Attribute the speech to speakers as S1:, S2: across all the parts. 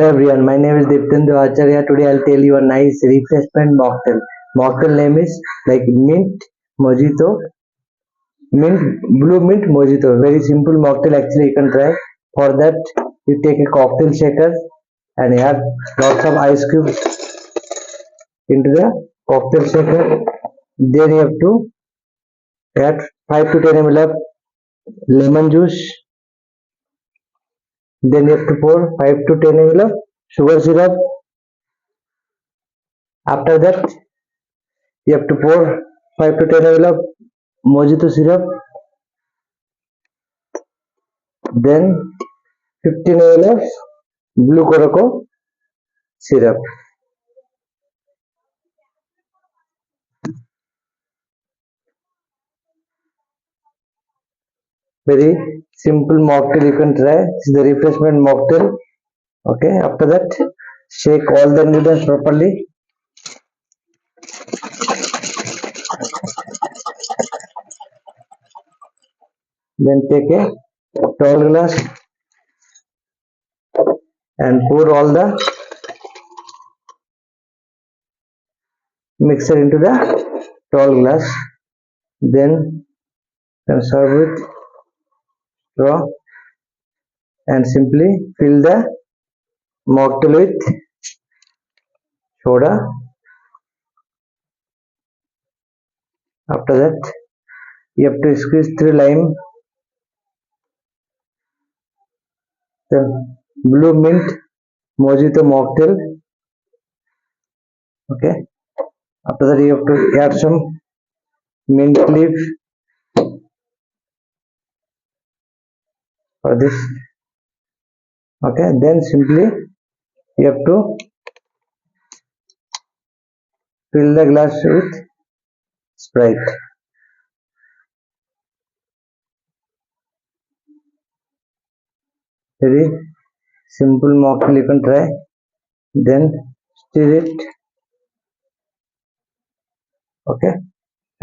S1: Everyone, my name is Diptendu Acharya. Today I'll tell you a nice refreshment mocktail. Mocktail name is like mint mojito, mint blue mint mojito. Very simple mocktail. Actually, you can try. For that, you take a cocktail shaker and add lots of ice cubes into the cocktail shaker. Then you have to add 5 to 10 ml of lemon juice. Then you have to pour 5 to 10 ml of sugar syrup. After that, you have to pour 5 to 10 ml of mojito syrup, then 15 ml of blue coraco syrup. Very simple mocktail you can try. This is the refreshment mocktail. Okay, after that, shake all the ingredients properly. Then take a tall glass and pour all the mixture into the tall glass. Then serve with straw and simply fill the mocktail with soda. After that, you have to squeeze 3 lime. The blue mint mojito mocktail. Okay. After that, you have to add some mint leaf for this. Okay. Then simply you have to fill the glass with Sprite. Very simple mocktail you can try. Then stir it. Okay.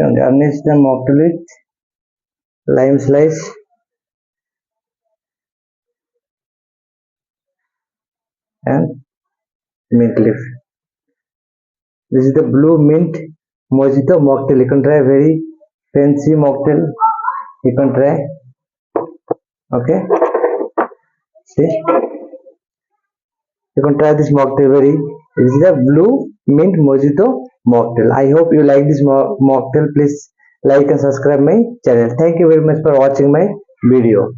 S1: And garnish the mocktail with lime slice and mint leaf. This is the blue mint mojito mocktail. You can try very fancy mocktail. You can try. Okay. See, you can try this mocktail very. This is the blue mint mojito mocktail. I hope you like this mocktail. Please like and subscribe my channel. Thank you very much for watching my video.